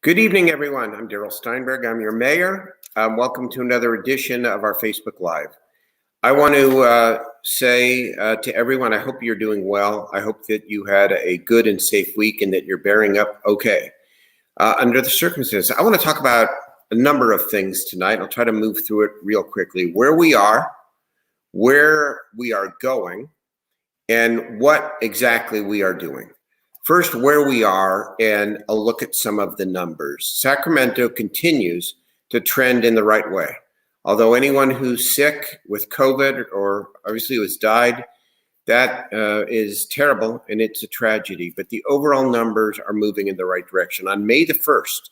Good evening, everyone. I'm Steinberg. I'm your mayor. Welcome to another edition of our Facebook Live. I want to say to everyone, I hope you're doing well. I hope that you had a good and safe week and that you're bearing up okay. Under the circumstances, I want to talk about a number of things tonight. I'll try to move through it real quickly. Where we are going, and what exactly we are doing. First, where we are, and a look at some of the numbers. Sacramento continues to trend in the right way. Although anyone who's sick with COVID or obviously who's died, that is terrible and it's a tragedy. But the overall numbers are moving in the right direction. On May the 1st,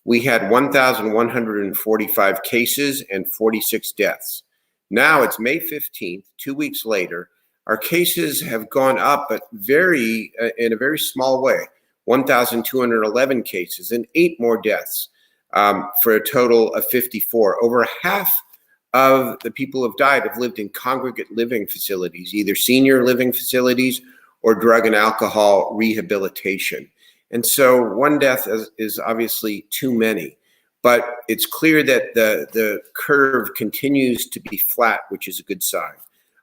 we had 1,145 cases and 46 deaths. Now it's May 15th, 2 weeks later. Our cases have gone up, but in a very small way, 1,211 cases and 8 more deaths for a total of 54. Over half of the people who have died have lived in congregate living facilities, either senior living facilities or drug and alcohol rehabilitation. And so one death is obviously too many, but it's clear that the curve continues to be flat, which is a good sign.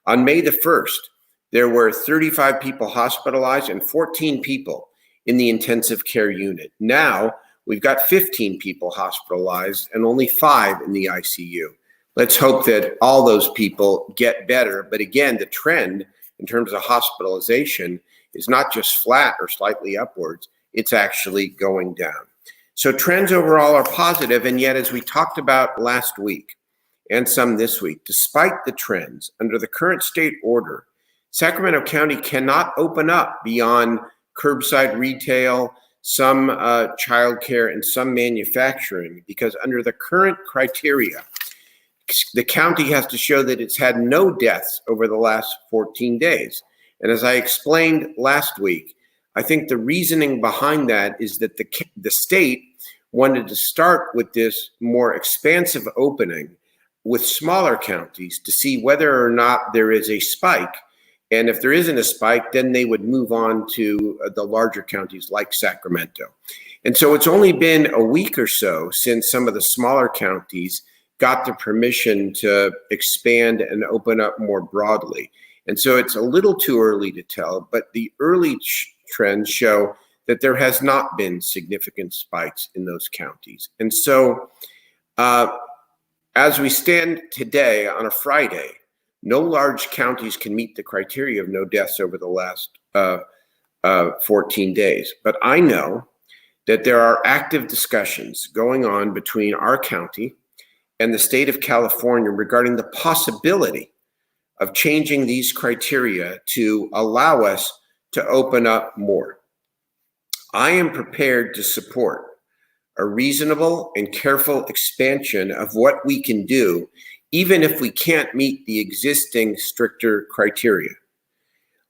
On May the 1st, there were 35 people hospitalized and 14 people in the intensive care unit. Now, we've got 15 people hospitalized and only 5 in the ICU. Let's hope that all those people get better. But again, the trend in terms of hospitalization is not just flat or slightly upwards, it's actually going down. So trends overall are positive, and yet as we talked about last week and some this week, despite the trends, under the current state order, Sacramento County cannot open up beyond curbside retail, some childcare, and some manufacturing, because under the current criteria, the county has to show that it's had no deaths over the last 14 days. And as I explained last week, I think the reasoning behind that is that the state wanted to start with this more expansive opening with smaller counties to see whether or not there is a spike. And if there isn't a spike, then they would move on to the larger counties like Sacramento. And so it's only been a week or so since some of the smaller counties got the permission to expand and open up more broadly. And so it's a little too early to tell, but the early trends show that there has not been significant spikes in those counties. And so as we stand today on a Friday, no large counties can meet the criteria of no deaths over the last 14 days. But I know that there are active discussions going on between our county and the state of California regarding the possibility of changing these criteria to allow us to open up more. I am prepared to support a reasonable and careful expansion of what we can do, even if we can't meet the existing stricter criteria.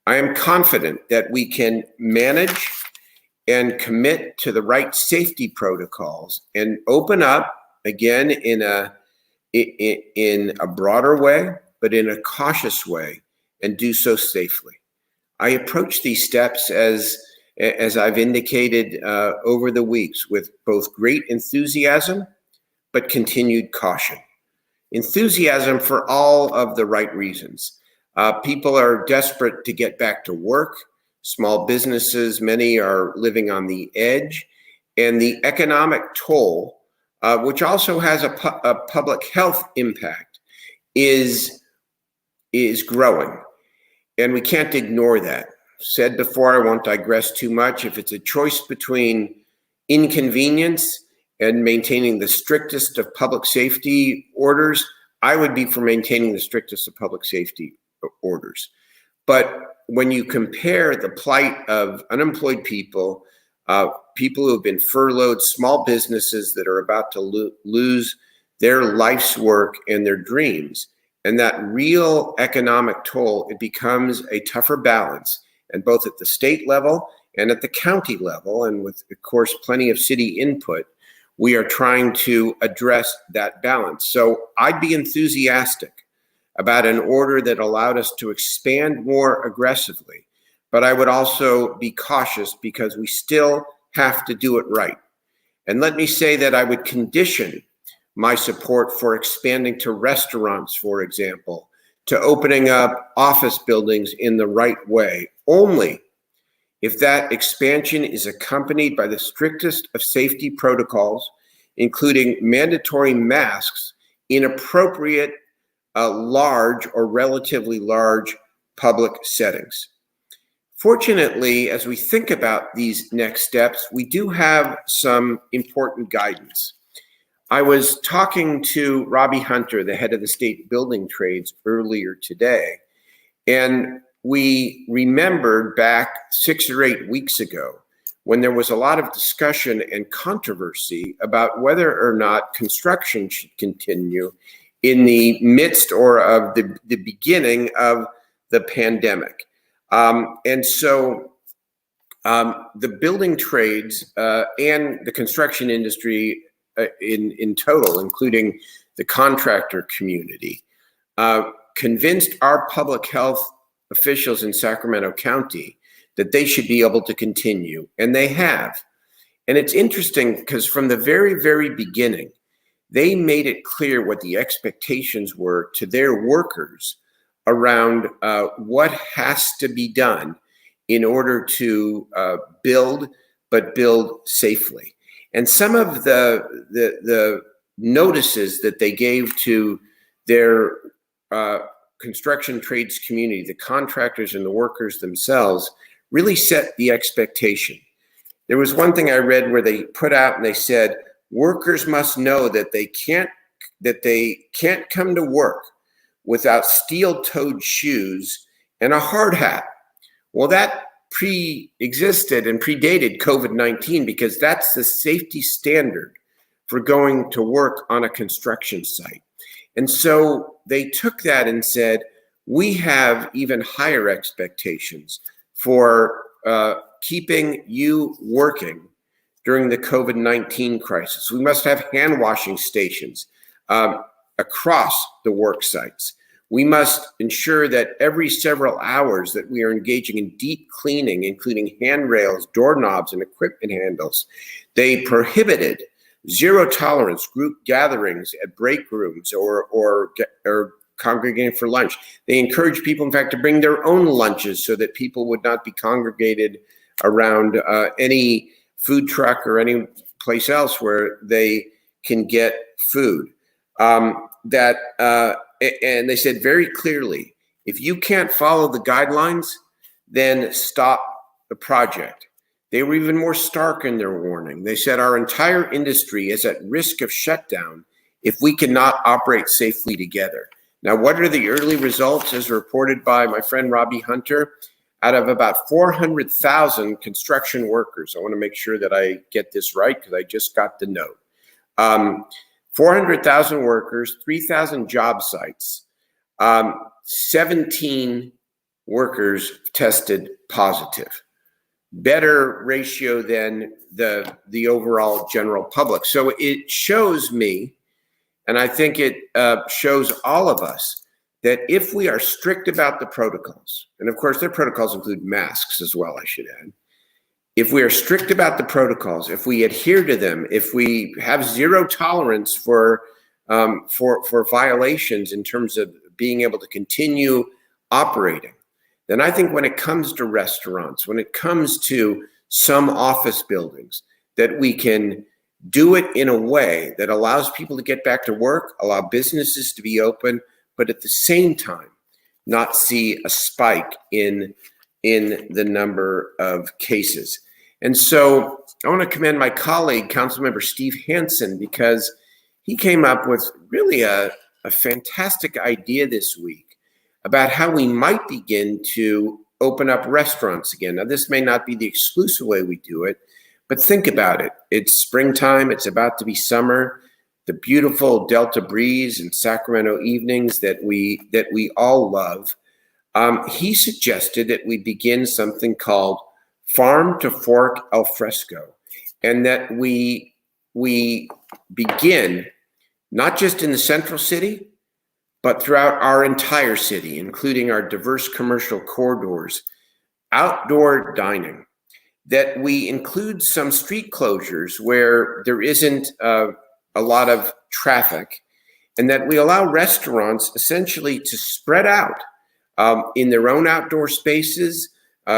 I am confident that we can manage and commit to the right safety protocols and open up again in a broader way, but in a cautious way, and do so safely. I approach these steps as I've indicated over the weeks with both great enthusiasm, but continued caution. Enthusiasm for all of the right reasons. People are desperate to get back to work. Small businesses, many are living on the edge. And the economic toll, which also has a public health impact, is growing. And we can't ignore that. Said before, I won't digress too much. If it's a choice between inconvenience and maintaining the strictest of public safety orders, I would be for maintaining the strictest of public safety orders. But when you compare the plight of unemployed people, people who have been furloughed, small businesses that are about to lose their life's work and their dreams, and that real economic toll, it becomes a tougher balance, and both at the state level and at the county level, and with, of course, plenty of city input, we are trying to address that balance. So I'd be enthusiastic about an order that allowed us to expand more aggressively, but I would also be cautious because we still have to do it right. And let me say that I would condition my support for expanding to restaurants, for example, to opening up office buildings in the right way, only if that expansion is accompanied by the strictest of safety protocols, including mandatory masks in appropriate, large or relatively large public settings. Fortunately, as we think about these next steps, we do have some important guidance. I was talking to Robbie Hunter, the head of the state building trades, earlier today, and we remembered back 6 or 8 weeks ago when there was a lot of discussion and controversy about whether or not construction should continue in the midst or of the beginning of the pandemic. And so the building trades and the construction industry in total, including the contractor community, convinced our public health officials in Sacramento County that they should be able to continue, and they have. And it's interesting because from the very, very beginning, they made it clear what the expectations were to their workers around what has to be done in order to build, but build safely. And some of the notices that they gave to their construction trades community, the contractors and the workers themselves, really set the expectation. There was one thing I read where they put out and they said, workers must know that they can't come to work without steel-toed shoes and a hard hat. Well, that pre-existed and predated COVID-19 because that's the safety standard for going to work on a construction site. And so they took that and said, we have even higher expectations for keeping you working during the COVID-19 crisis. We must have hand washing stations across the work sites. We must ensure that every several hours that we are engaging in deep cleaning, including handrails, doorknobs, and equipment handles. They prohibited zero tolerance group gatherings at break rooms or congregating for lunch. They encouraged people, in fact, to bring their own lunches so that people would not be congregated around any food truck or any place else where they can get food. And they said very clearly, if you can't follow the guidelines, then stop the project. They were even more stark in their warning. They said our entire industry is at risk of shutdown if we cannot operate safely together. Now, what are the early results as reported by my friend Robbie Hunter? Out of about 400,000 construction workers, I want to make sure that I get this right because I just got the note. 400,000 workers, 3,000 job sites, 17 workers tested positive. Better ratio than the overall general public. So it shows me, and I think it shows all of us, that if we are strict about the protocols, and of course their protocols include masks as well, I should add. If we are strict about the protocols, if we adhere to them, if we have zero tolerance for violations in terms of being able to continue operating, then I think when it comes to restaurants, when it comes to some office buildings, that we can do it in a way that allows people to get back to work, allow businesses to be open, but at the same time, not see a spike in the number of cases. And so I want to commend my colleague, Councilmember Steve Hansen, because he came up with really a fantastic idea this week about how we might begin to open up restaurants again. Now, this may not be the exclusive way we do it, but think about it. It's springtime. It's about to be summer. The beautiful Delta breeze and Sacramento evenings that we all love. He suggested that we begin something called Farm to Fork al Fresco, and that we begin not just in the central city, but throughout our entire city, including our diverse commercial corridors, outdoor dining that we include some street closures where there isn't a lot of traffic, and that we allow restaurants essentially to spread out in their own outdoor spaces,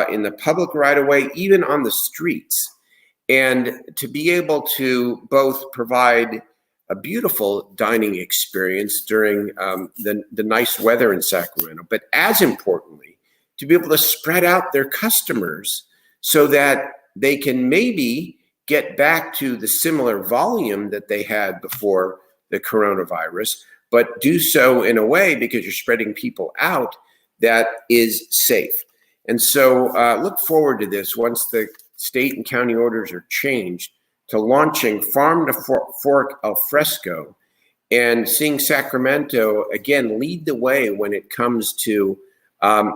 in the public right of way, even on the streets, and to be able to both provide a beautiful dining experience during the nice weather in Sacramento, but as importantly, to be able to spread out their customers so that they can maybe get back to the similar volume that they had before the coronavirus, but do so in a way, because you're spreading people out, that is safe. And so look forward to this once the state and county orders are changed, to launching Farm to Fork al Fresco and seeing Sacramento again lead the way when it comes to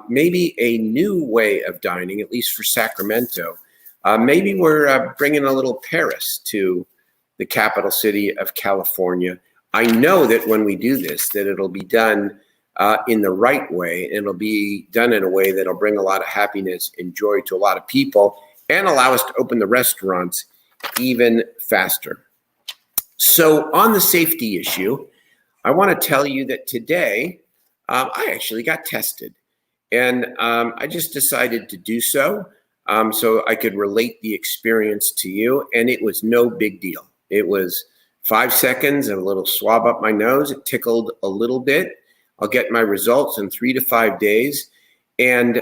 maybe a new way of dining, at least for Sacramento. Maybe we're bringing a little Paris to the capital city of California. I know that when we do this, that it'll be done in the right way, and it'll be done in a way that'll bring a lot of happiness and joy to a lot of people and allow us to open the restaurants even faster. So on the safety issue, I want to tell you that today I actually got tested, and I just decided to do so I could relate the experience to you, and it was no big deal. It was 5 seconds and a little swab up my nose. It tickled a little bit. I'll get my results in 3 to 5 days, and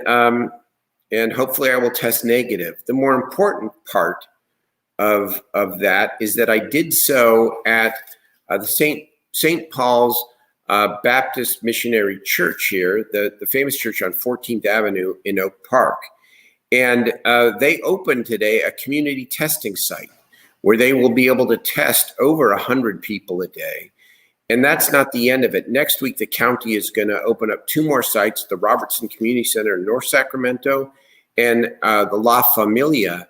hopefully I will test negative. The more important part of that is that I did so at the St. Paul's Baptist Missionary Church here, the famous church on 14th Avenue in Oak Park. And they opened today a community testing site where they will be able to test over 100 people a day. And that's not the end of it. Next week, the county is going to open up 2 more sites, the Robertson Community Center in North Sacramento and the La Familia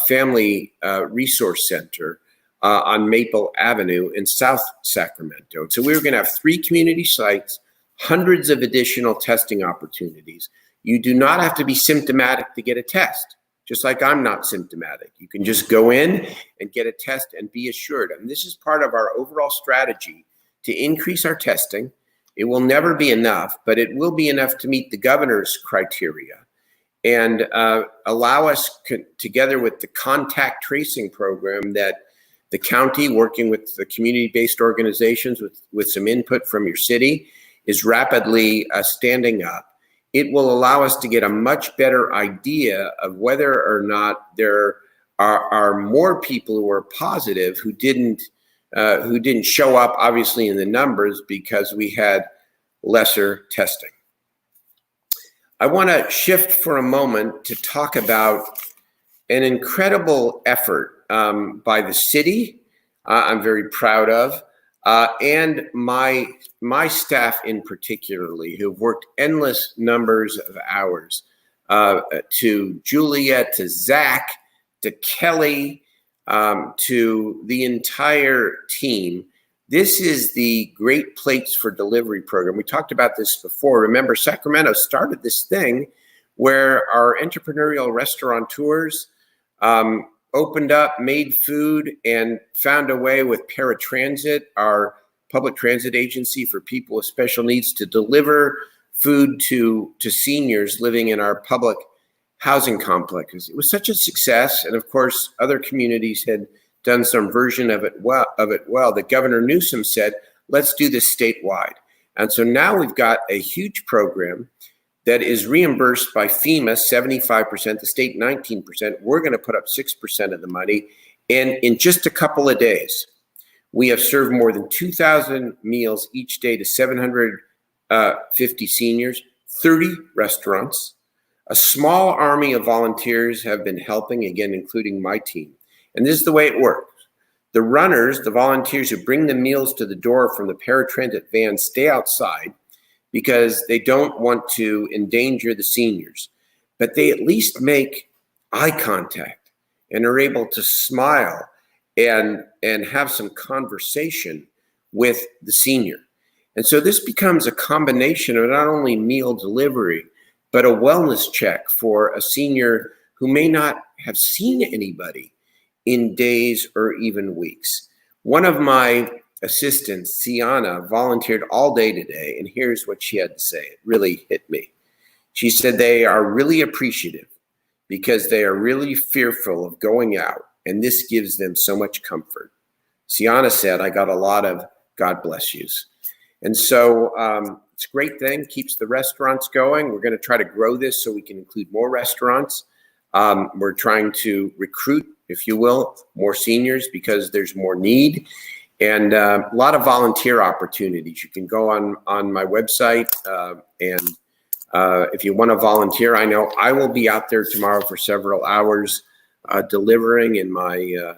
Family Resource Center on Maple Avenue in South Sacramento. So we're going to have 3 community sites, hundreds of additional testing opportunities. You do not have to be symptomatic to get a test, just like I'm not symptomatic. You can just go in and get a test and be assured. And this is part of our overall strategy to increase our testing. It will never be enough, but it will be enough to meet the governor's criteria and allow us, together with the contact tracing program that the county, working with the community-based organizations with some input from your city, is rapidly standing up. It will allow us to get a much better idea of whether or not there are more people who are positive who didn't show up, obviously, in the numbers because we had lesser testing. I want to shift for a moment to talk about an incredible effort by the city, I'm very proud of, and my staff in particularly, who've worked endless numbers of hours, to Julia, to Zach, to Kelly, to the entire team. This is the Great Plates for Delivery program. We talked about this before. Remember, Sacramento started this thing where our entrepreneurial restaurateurs opened up, made food, and found a way with paratransit, our public transit agency for people with special needs, to deliver food to seniors living in our public housing complexes. It was such a success, and of course, other communities had done some version of it well. That Governor Newsom said, let's do this statewide. And so now we've got a huge program that is reimbursed by FEMA 75%, the state 19%. We're going to put up 6% of the money. And in just a couple of days, we have served more than 2,000 meals each day to 750 seniors, 30 restaurants. A small army of volunteers have been helping, again, including my team. And this is the way it works. The runners, the volunteers who bring the meals to the door from the paratransit van, stay outside because they don't want to endanger the seniors. But they at least make eye contact and are able to smile and have some conversation with the senior. And so this becomes a combination of not only meal delivery, but a wellness check for a senior who may not have seen anybody in days or even weeks. One of my assistants, Sienna, volunteered all day today, and here's what she had to say. It really hit me. She said they are really appreciative because they are really fearful of going out, and this gives them so much comfort. Sienna said, I got a lot of God bless yous. And so it's a great thing, keeps the restaurants going. We're going to try to grow this so we can include more restaurants. We're trying to recruit, if you will, more seniors because there's more need, and a lot of volunteer opportunities. You can go on my website and if you want to volunteer, I know I will be out there tomorrow for several hours delivering in my,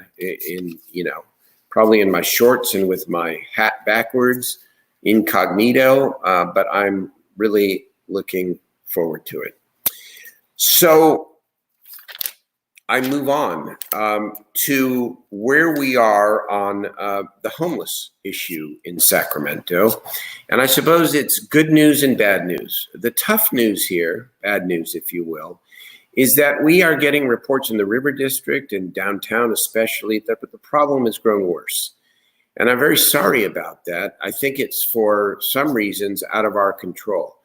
probably in my shorts and with my hat backwards, incognito, but I'm really looking forward to it. So I move on to where we are on the homeless issue in Sacramento. And I suppose it's good news and bad news. The tough news here, bad news if you will, is that we are getting reports in the River District and downtown especially that the problem has grown worse. And I'm very sorry about that. I think it's for some reasons out of our control.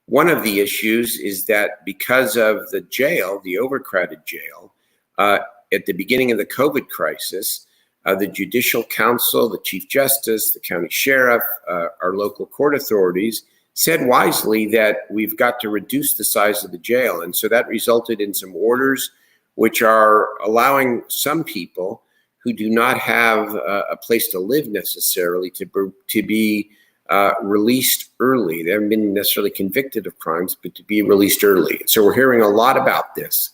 One of the issues is that because of the jail, the overcrowded jail, at the beginning of the COVID crisis, the Judicial Council, the Chief Justice, the County Sheriff, our local court authorities said wisely that we've got to reduce the size of the jail. And so that resulted in some orders which are allowing some people who do not have a place to live necessarily to be released early. They haven't been necessarily convicted of crimes, but to be released early. So we're hearing a lot about this.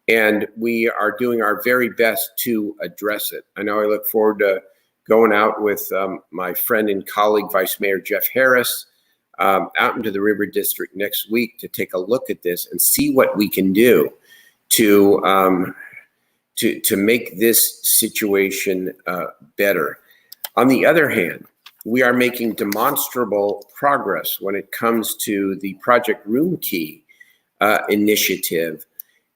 And we are doing our very best to address it. I know I look forward to going out with my friend and colleague, Vice Mayor Jeff Harris, out into the River District next week to take a look at this and see what we can do to make this situation better. On the other hand, we are making demonstrable progress when it comes to the Project Room Key initiative.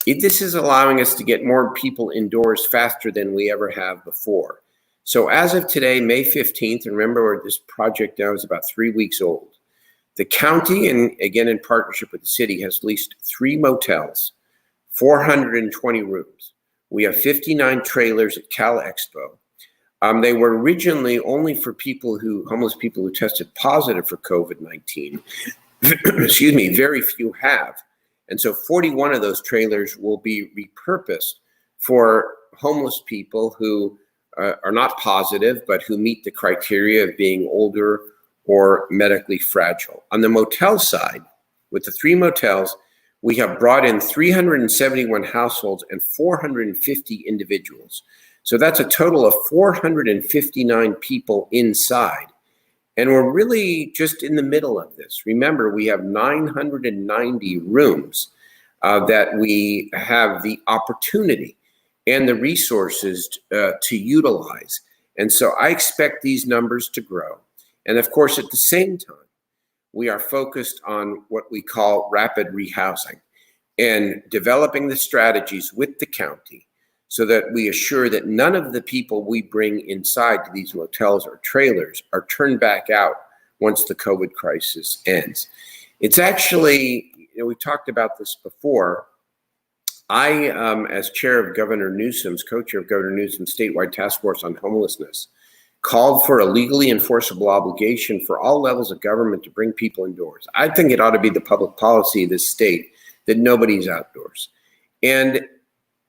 This is allowing us to get more people indoors faster than we ever have before. So as of today, May 15th, and remember this project now is about 3 weeks old, the county, and again in partnership with the city, has leased 3 motels, 420 rooms. We have 59 trailers at Cal Expo. They were originally only for homeless people who tested positive for COVID-19. Excuse me, very few have. And so 41 of those trailers will be repurposed for homeless people who are not positive, but who meet the criteria of being older or medically fragile. On the motel side, with the 3 motels, we have brought in 371 households and 450 individuals. So that's a total of 459 people inside. And we're really just in the middle of this. Remember, we have 990 rooms that we have the opportunity and the resources to utilize. And so I expect these numbers to grow. And of course, at the same time, we are focused on what we call rapid rehousing and developing the strategies with the county so that we assure that none of the people we bring inside to these motels or trailers are turned back out once the COVID crisis ends. It's actually, we talked about this before. I, as chair of Governor Newsom's, co-chair of Governor Newsom's statewide task force on homelessness, called for a legally enforceable obligation for all levels of government to bring people indoors. I think it ought to be the public policy of this state that nobody's outdoors. And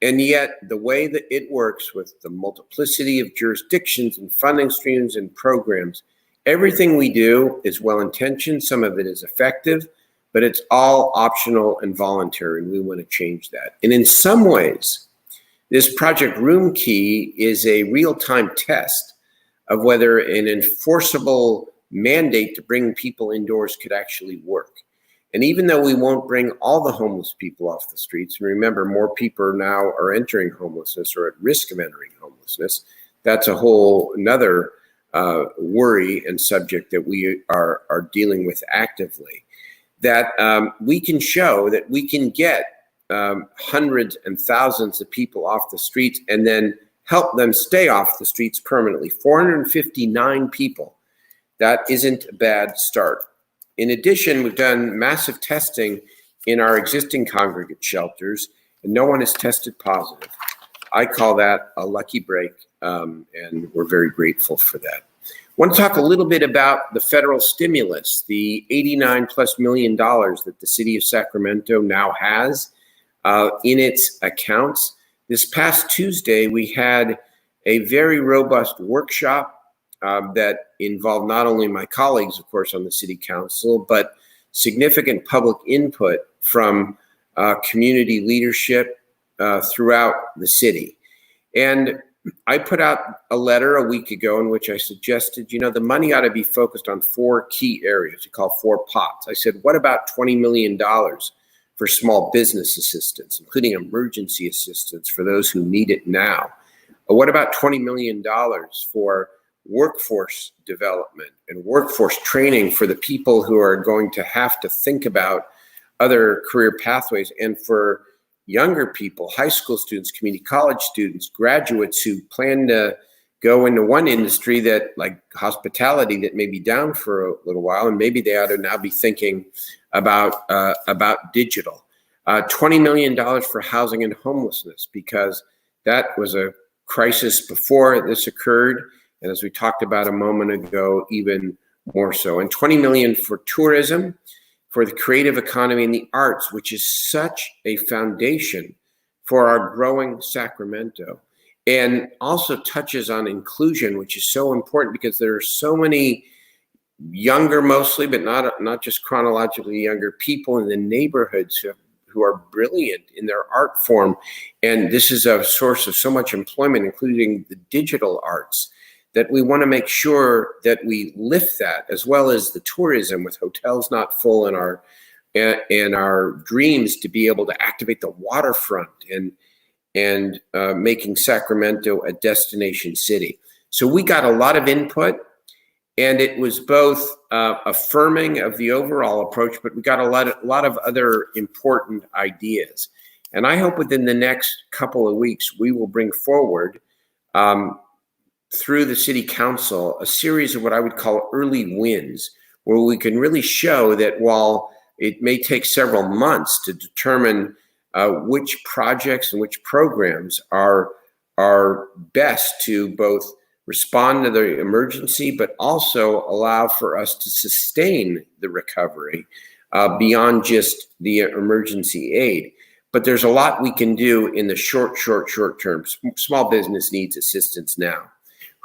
yet the way that it works with the multiplicity of jurisdictions and funding streams and programs, everything we do is well-intentioned. Some of it is effective, but it's all optional and voluntary, and we want to change that. And in some ways, this Project Room Key is a real-time test of whether an enforceable mandate to bring people indoors could actually work. And even though we won't bring all the homeless people off the streets, and remember, more people now are entering homelessness or at risk of entering homelessness, that's a whole another worry and subject that we are dealing with actively, that we can show that we can get hundreds and thousands of people off the streets and then help them stay off the streets permanently. 459 people. That isn't a bad start. In addition, we've done massive testing in our existing congregate shelters, and no one has tested positive. I call that a lucky break, and we're very grateful for that. I want to talk a little bit about the federal stimulus, the $89+ million that the city of Sacramento now has in its accounts. This past Tuesday, we had a very robust workshop that involved not only my colleagues, of course, on the city council, but significant public input from community leadership throughout the city. And I put out a letter a week ago in which I suggested, the money ought to be focused on 4 key areas. We call 4 pots. I said, what about $20 million for small business assistance, including emergency assistance for those who need it now? Or what about $20 million for workforce development and workforce training for the people who are going to have to think about other career pathways, and for younger people, high school students, community college students, graduates who plan to go into one industry that, like hospitality, that may be down for a little while, and maybe they ought to now be thinking about digital. $20 million for housing and homelessness, because that was a crisis before this occurred, and as we talked about a moment ago, even more so. And $20 million for tourism, for the creative economy and the arts, which is such a foundation for our growing Sacramento, and also touches on inclusion, which is so important because there are so many younger, mostly, but not just chronologically younger people in the neighborhoods who are brilliant in their art form. And this is a source of so much employment, including the digital arts, that we want to make sure that we lift that, as well as the tourism, with hotels not full, and our dreams to be able to activate the waterfront and making Sacramento a destination city. So we got a lot of input, and it was both affirming of the overall approach, but we got a lot of other important ideas. And I hope within the next couple of weeks, we will bring forward through the city council a series of what I would call early wins, where we can really show that while it may take several months to determine which projects and which programs are best to both respond to the emergency, but also allow for us to sustain the recovery beyond just the emergency aid. But there's a lot we can do in the short term. Small business needs assistance now.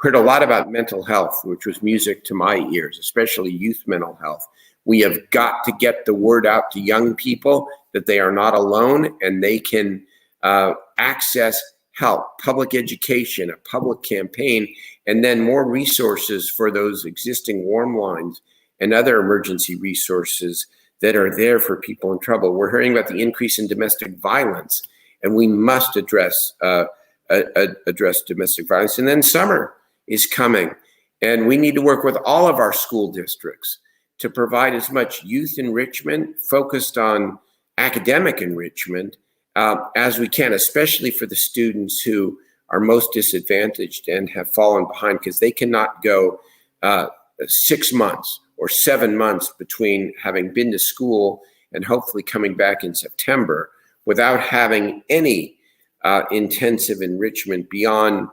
Heard a lot about mental health, which was music to my ears, especially youth mental health. We have got to get the word out to young people that they are not alone, and they can access help, public education, a public campaign, and then more resources for those existing warm lines and other emergency resources that are there for people in trouble. We're hearing about the increase in domestic violence, and we must address domestic violence. And then summer is coming, and we need to work with all of our school districts to provide as much youth enrichment focused on academic enrichment as we can, especially for the students who are most disadvantaged and have fallen behind, because they cannot go 6 months or 7 months between having been to school and hopefully coming back in September without having any intensive enrichment beyond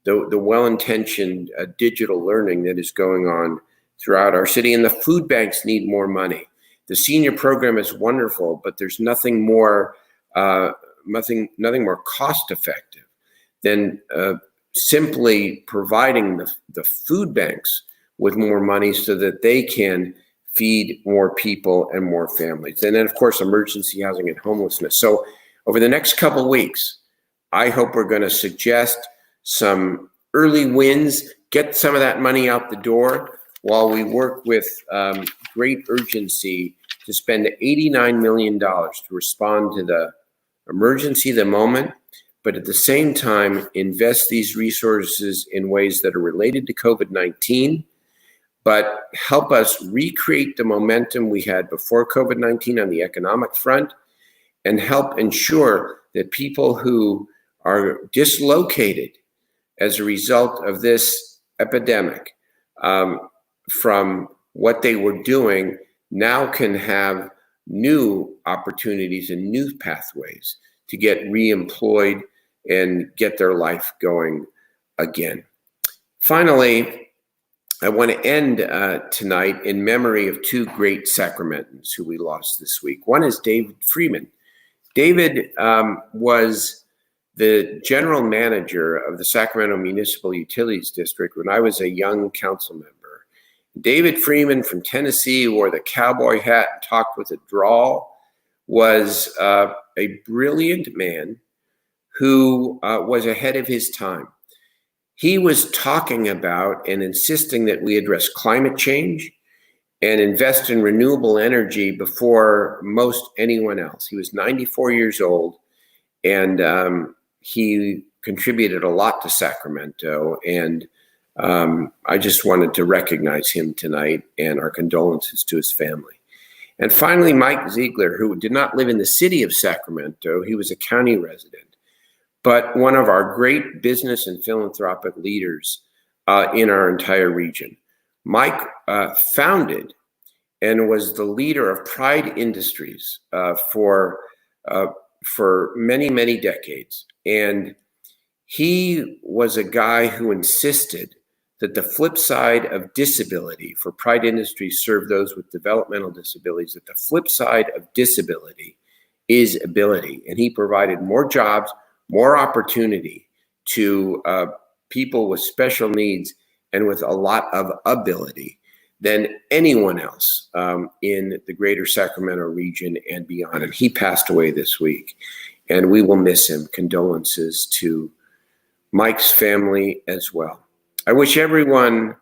the well-intentioned digital learning that is going on throughout our city. And the food banks need more money. The senior program is wonderful, but there's nothing more cost effective than simply providing the food banks with more money so that they can feed more people and more families. And then, of course, emergency housing and homelessness. So over the next couple of weeks, I hope we're going to suggest some early wins, get some of that money out the door, while we work with great urgency to spend $89 million to respond to the emergency, the moment, but at the same time, invest these resources in ways that are related to COVID-19, but help us recreate the momentum we had before COVID-19 on the economic front, and help ensure that people who are dislocated as a result of this epidemic from what they were doing now can have new opportunities and new pathways to get reemployed and get their life going again. Finally, I want to end tonight in memory of two great Sacramentans who we lost this week. One is David Freeman. David was the general manager of the Sacramento Municipal Utilities District when I was a young council member. David Freeman from Tennessee wore the cowboy hat and talked with a drawl, was a brilliant man who was ahead of his time. He was talking about and insisting that we address climate change and invest in renewable energy before most anyone else. He was 94 years old, and he contributed a lot to Sacramento, and I just wanted to recognize him tonight and our condolences to his family. And finally, Mike Ziegler, who did not live in the city of Sacramento. He was a county resident, but one of our great business and philanthropic leaders in our entire region. Mike founded and was the leader of Pride Industries for many, many decades. And he was a guy who insisted that the flip side of disability, for Pride Industries serve those with developmental disabilities, that the flip side of disability is ability. And he provided more jobs, more opportunity to people with special needs and with a lot of ability than anyone else in the greater Sacramento region and beyond. And he passed away this week, and we will miss him. Condolences to Mike's family as well. I wish everyone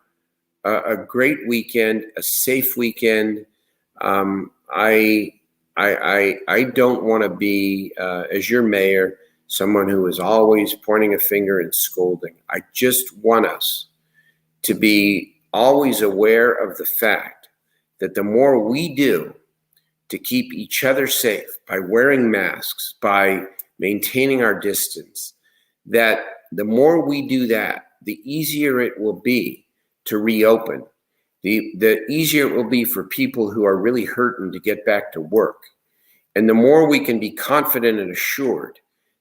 a great weekend, a safe weekend. I don't want to be, as your mayor, someone who is always pointing a finger and scolding. I just want us to be always aware of the fact that the more we do to keep each other safe by wearing masks, by maintaining our distance, that the more we do that, the easier it will be to reopen. The easier it will be for people who are really hurting to get back to work. And the more we can be confident and assured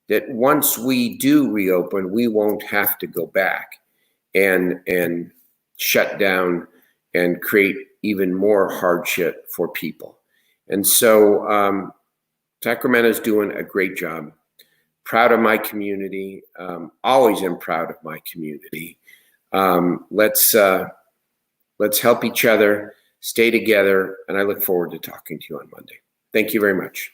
that once we do reopen, we won't have to go back and shut down and create even more hardship for people. And so Sacramento's doing a great job. Proud of my community. Always am proud of my community. Let's help each other, stay together, and I look forward to talking to you on Monday. Thank you very much.